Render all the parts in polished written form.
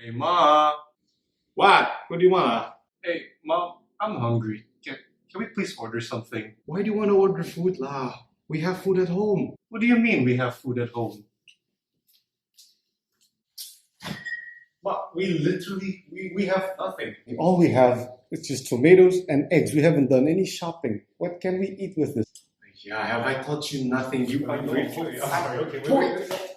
Hey, Ma. What? What do you want? Hey, Mom, I'm hungry. Can we please order something? Why do you want to order food lah? We have food at home. What do you mean we have food at home? Ma, we have nothing. All we have is just tomatoes and eggs. We haven't done any shopping. What can we eat with this? Yeah, have I taught you nothing? You are grateful. Okay, wait.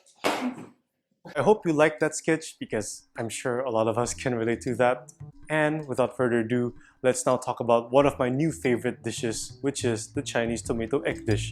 I hope you liked that sketch because I'm sure a lot of us can relate to that. And without further ado, let's now talk about one of my new favorite dishes, which is the Chinese tomato egg dish.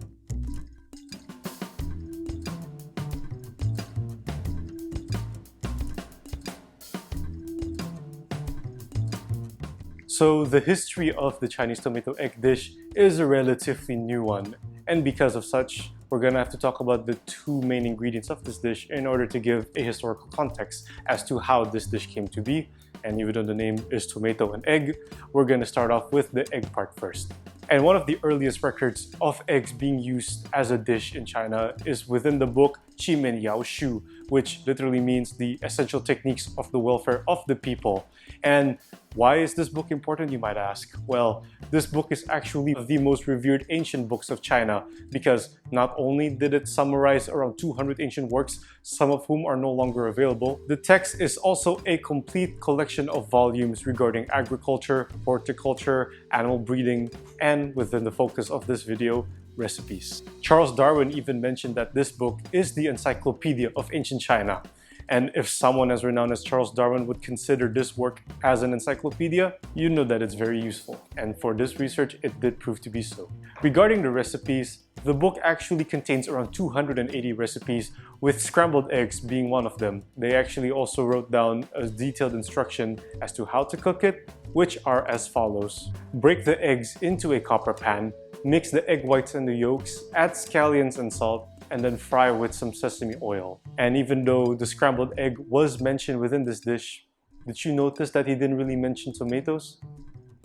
So the history of the Chinese tomato egg dish is a relatively new one, and because of such, we're gonna have to talk about the two main ingredients of this dish in order to give a historical context as to how this dish came to be. And even though the name is tomato and egg, we're gonna start off with the egg part first. And one of the earliest records of eggs being used as a dish in China is within the book Qi Men Yao Shu, which literally means the essential techniques of the welfare of the people. And why is this book important, you might ask? Well, this book is actually the most revered ancient books of China because not only did it summarize around 200 ancient works, some of whom are no longer available, the text is also a complete collection of volumes regarding agriculture, horticulture, animal breeding, and within the focus of this video, recipes. Charles Darwin even mentioned that this book is the encyclopedia of ancient China. And if someone as renowned as Charles Darwin would consider this work as an encyclopedia, you know that it's very useful. And for this research, it did prove to be so. Regarding the recipes, the book actually contains around 280 recipes, with scrambled eggs being one of them. They actually also wrote down a detailed instruction as to how to cook it, which are as follows. Break the eggs into a copper pan, mix the egg whites and the yolks, add scallions and salt, and then fry with some sesame oil. And even though the scrambled egg was mentioned within this dish, did you notice that he didn't really mention tomatoes?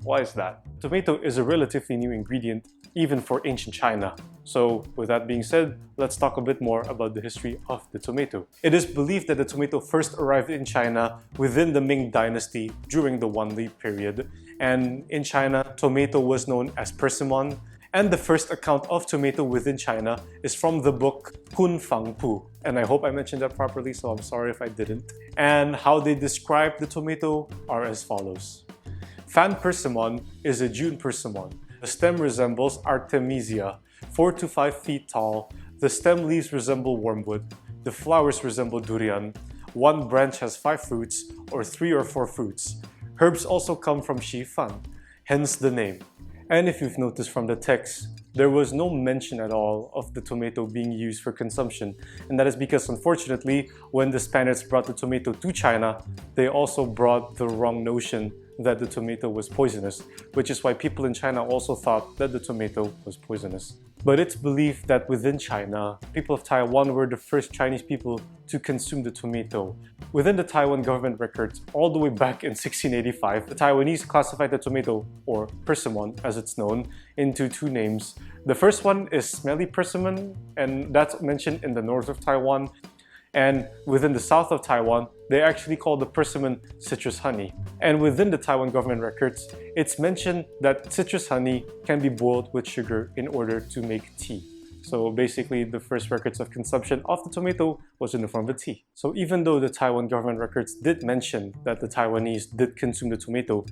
Why is that? Tomato is a relatively new ingredient, even for ancient China. So with that being said, let's talk a bit more about the history of the tomato. It is believed that the tomato first arrived in China within the Ming Dynasty during the Wanli period. And in China, tomato was known as persimmon. And the first account of tomato within China is from the book Kun Fang Pu. And I hope I mentioned that properly, so I'm sorry if I didn't. And how they describe the tomato are as follows. Fan persimmon is a June persimmon. The stem resembles Artemisia, 4 to 5 feet tall. The stem leaves resemble wormwood. The flowers resemble durian. One branch has 5 fruits, or 3 or 4 fruits. Herbs also come from Xifan, hence the name. And if you've noticed from the text, there was no mention at all of the tomato being used for consumption. And that is because, unfortunately, when the Spaniards brought the tomato to China, they also brought the wrong notion that the tomato was poisonous, which is why people in China also thought that the tomato was poisonous. But it's believed that within China, people of Taiwan were the first Chinese people to consume the tomato. Within the Taiwan government records, all the way back in 1685, the Taiwanese classified the tomato, or persimmon as it's known, into 2 names. The first one is smelly persimmon, and that's mentioned in the north of Taiwan. And within the south of Taiwan, they actually call the persimmon citrus honey. And within the Taiwan government records, it's mentioned that citrus honey can be boiled with sugar in order to make tea. So basically, the first records of consumption of the tomato was in the form of tea. So even though the Taiwan government records did mention that the Taiwanese did consume the tomato,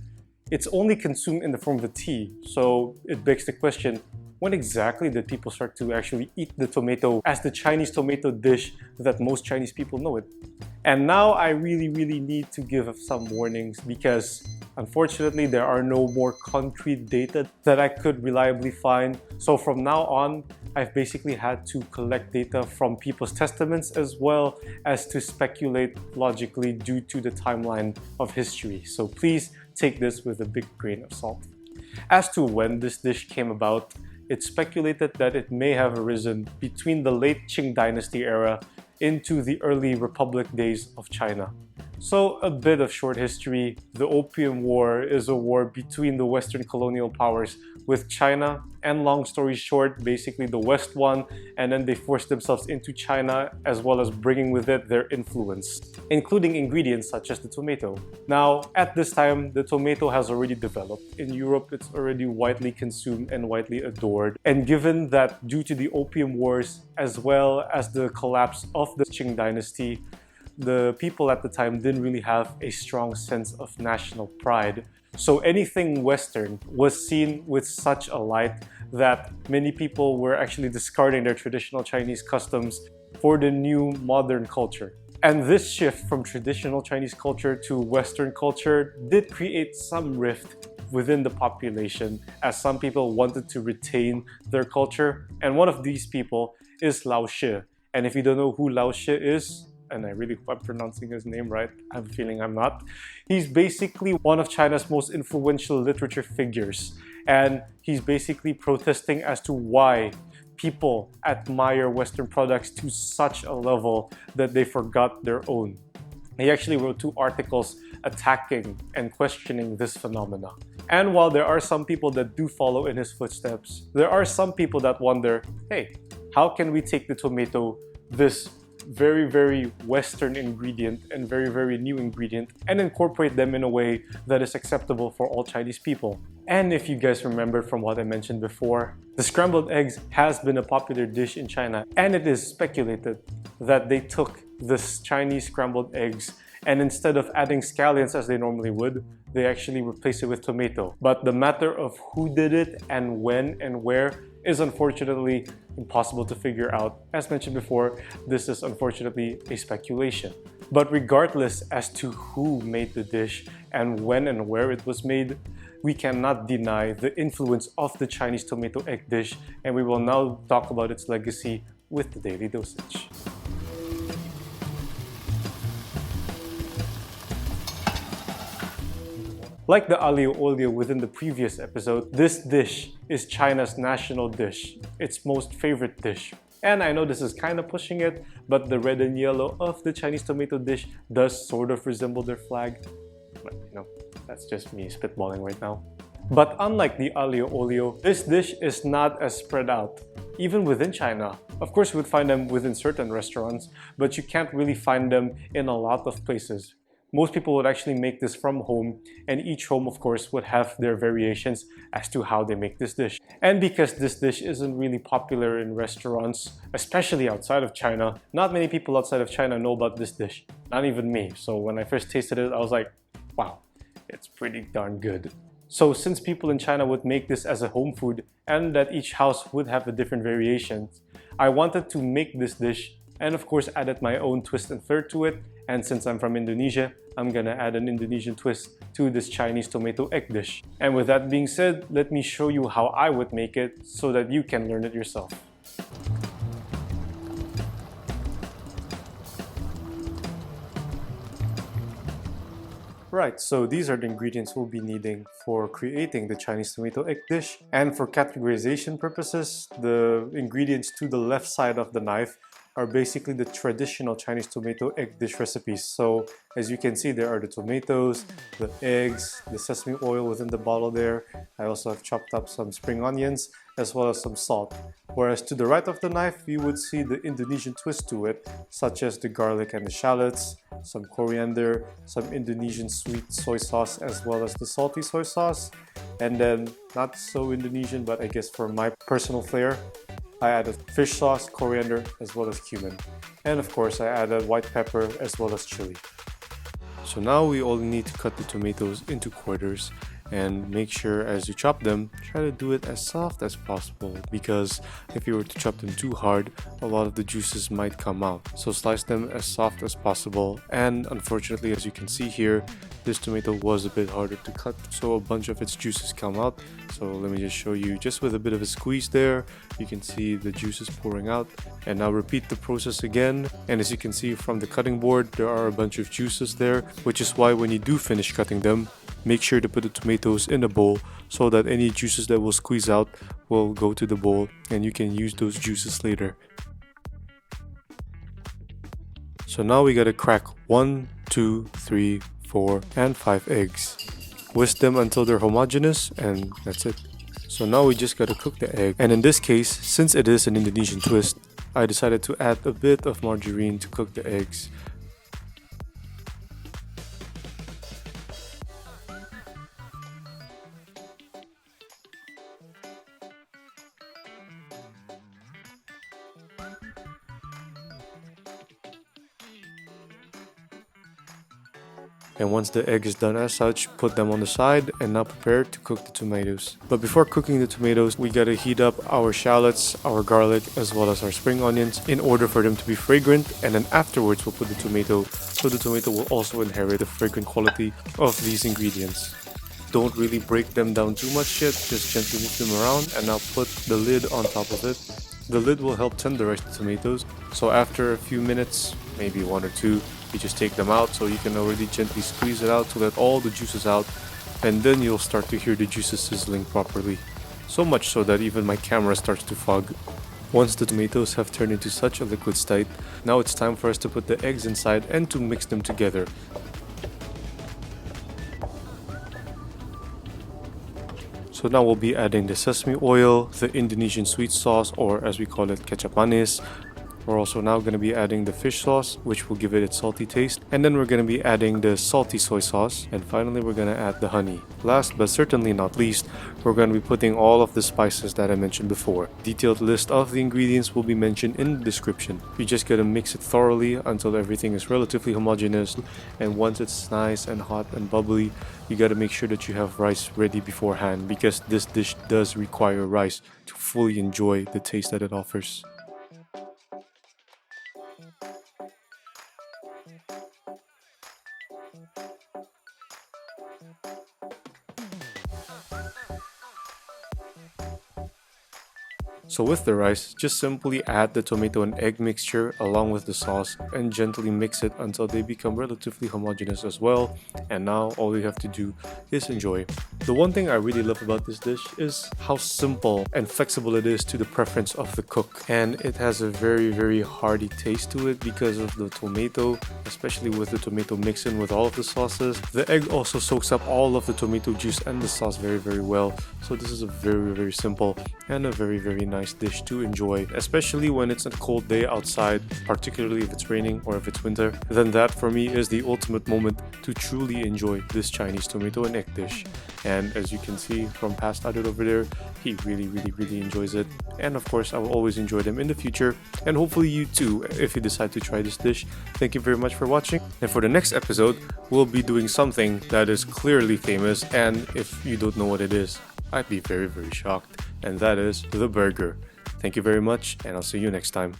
it's only consumed in the form of a tea. So it begs the question, when exactly did people start to actually eat the tomato as the Chinese tomato dish that most Chinese people know it? And now I really need to give some warnings because unfortunately there are no more concrete data that I could reliably find. So from now on, I've basically had to collect data from people's testaments as well as to speculate logically due to the timeline of history. So please take this with a big grain of salt. As to when this dish came about, it's speculated that it may have arisen between the late Qing Dynasty era into the early Republic days of China. So a bit of short history, the Opium War is a war between the Western colonial powers with China, and long story short, basically the West won, and then they forced themselves into China as well as bringing with it their influence, including ingredients such as the tomato. Now, at this time, the tomato has already developed. In Europe, it's already widely consumed and widely adored. And given that due to the Opium Wars as well as the collapse of the Qing dynasty, the people at the time didn't really have a strong sense of national pride. So anything Western was seen with such a light that many people were actually discarding their traditional Chinese customs for the new modern culture. And this shift from traditional Chinese culture to Western culture did create some rift within the population, as some people wanted to retain their culture. And one of these people is Lao Shi. And if you don't know who Lao Shi is, and I really hope I'm pronouncing his name right, I have a feeling I'm not. He's basically one of China's most influential literature figures. And he's basically protesting as to why people admire Western products to such a level that they forgot their own. He actually wrote 2 articles attacking and questioning this phenomena. And while there are some people that do follow in his footsteps, there are some people that wonder, hey, how can we take the tomato, this very, very Western ingredient and very, very new ingredient, and incorporate them in a way that is acceptable for all Chinese people? And if you guys remember from what I mentioned before, the scrambled eggs has been a popular dish in China, and it is speculated that they took this Chinese scrambled eggs and instead of adding scallions as they normally would, they actually replaced it with tomato. But the matter of who did it and when and where is unfortunately impossible to figure out. As mentioned before, this is unfortunately a speculation. But regardless as to who made the dish and when and where it was made, we cannot deny the influence of the Chinese tomato egg dish, and we will now talk about its legacy with the daily dosage. Like the aglio olio within the previous episode, this dish is China's national dish, its most favorite dish. And I know this is kind of pushing it, but the red and yellow of the Chinese tomato dish does sort of resemble their flag. But you know, that's just me spitballing right now. But unlike the aglio olio, this dish is not as spread out, even within China. Of course, you would find them within certain restaurants, but you can't really find them in a lot of places. Most people would actually make this from home, and each home, of course, would have their variations as to how they make this dish. And because this dish isn't really popular in restaurants, especially outside of China, not many people outside of China know about this dish, not even me. So when I first tasted it, I was like, wow, it's pretty darn good. So since people in China would make this as a home food, and that each house would have a different variation, I wanted to make this dish and of course added my own twist and flair to it. And since I'm from Indonesia, I'm gonna add an Indonesian twist to this Chinese tomato egg dish. And with that being said, let me show you how I would make it so that you can learn it yourself. Right, so these are the ingredients we'll be needing for creating the Chinese tomato egg dish. And for categorization purposes, the ingredients to the left side of the knife are basically the traditional Chinese tomato egg dish recipes. So as you can see, there are the tomatoes, the eggs, the sesame oil within the bottle there. I also have chopped up some spring onions as well as some salt. Whereas to the right of the knife, you would see the Indonesian twist to it, such as the garlic and the shallots, some coriander, some Indonesian sweet soy sauce, as well as the salty soy sauce. And then, not so Indonesian, but I guess for my personal flair, I added fish sauce, coriander, as well as cumin. And of course, I added white pepper as well as chili. So now we only need to cut the tomatoes into quarters, and make sure as you chop them, try to do it as soft as possible, because if you were to chop them too hard, a lot of the juices might come out. So slice them as soft as possible, and unfortunately, as you can see here, this tomato was a bit harder to cut, so a bunch of its juices come out. So let me just show you, just with a bit of a squeeze there, you can see the juices pouring out. And now repeat the process again, and as you can see from the cutting board, there are a bunch of juices there, which is why when you do finish cutting them, make sure to put the tomatoes in a bowl so that any juices that will squeeze out will go to the bowl and you can use those juices later. So now we gotta crack 1, 2, 3, 4, and 5 eggs. Whisk them until they're homogeneous, and that's it. So now we just gotta cook the egg, and in this case, since it is an Indonesian twist, I decided to add a bit of margarine to cook the eggs. And once the egg is done as such, put them on the side and now prepare to cook the tomatoes. But before cooking the tomatoes, we gotta heat up our shallots, our garlic, as well as our spring onions in order for them to be fragrant, and then afterwards we'll put the tomato, so the tomato will also inherit the fragrant quality of these ingredients. Don't really break them down too much yet, just gently move them around and now put the lid on top of it. The lid will help tenderize the tomatoes, so after a few minutes, maybe 1 or 2, you just take them out so you can already gently squeeze it out to let all the juices out, and then you'll start to hear the juices sizzling properly. So much so that even my camera starts to fog. Once the tomatoes have turned into such a liquid state, now it's time for us to put the eggs inside and to mix them together. So now we'll be adding the sesame oil, the Indonesian sweet sauce, or as we call it, kecap manis. We're also now going to be adding the fish sauce, which will give it its salty taste. And then we're going to be adding the salty soy sauce. And finally, we're going to add the honey. Last but certainly not least, we're going to be putting all of the spices that I mentioned before. Detailed list of the ingredients will be mentioned in the description. You just got to mix it thoroughly until everything is relatively homogeneous. And once it's nice and hot and bubbly, you got to make sure that you have rice ready beforehand, because this dish does require rice to fully enjoy the taste that it offers. So with the rice, just simply add the tomato and egg mixture along with the sauce and gently mix it until they become relatively homogeneous as well. And now all you have to do is enjoy. The one thing I really love about this dish is how simple and flexible it is to the preference of the cook. And it has a very hearty taste to it because of the tomato, especially with the tomato mixed in with all of the sauces. The egg also soaks up all of the tomato juice and the sauce very well. So this is a very simple and a very nice dish to enjoy, especially when it's a cold day outside, particularly if it's raining or if it's winter. Then that for me is the ultimate moment to truly enjoy this Chinese tomato and egg dish. And as you can see from past Adut over there, he really enjoys it. And of course, I will always enjoy them in the future, and hopefully you too if you decide to try this dish. Thank you very much for watching, and for the next episode we'll be doing something that is clearly famous, and if you don't know what it is, I'd be very shocked, and that is the burger. Thank you very much, and I'll see you next time.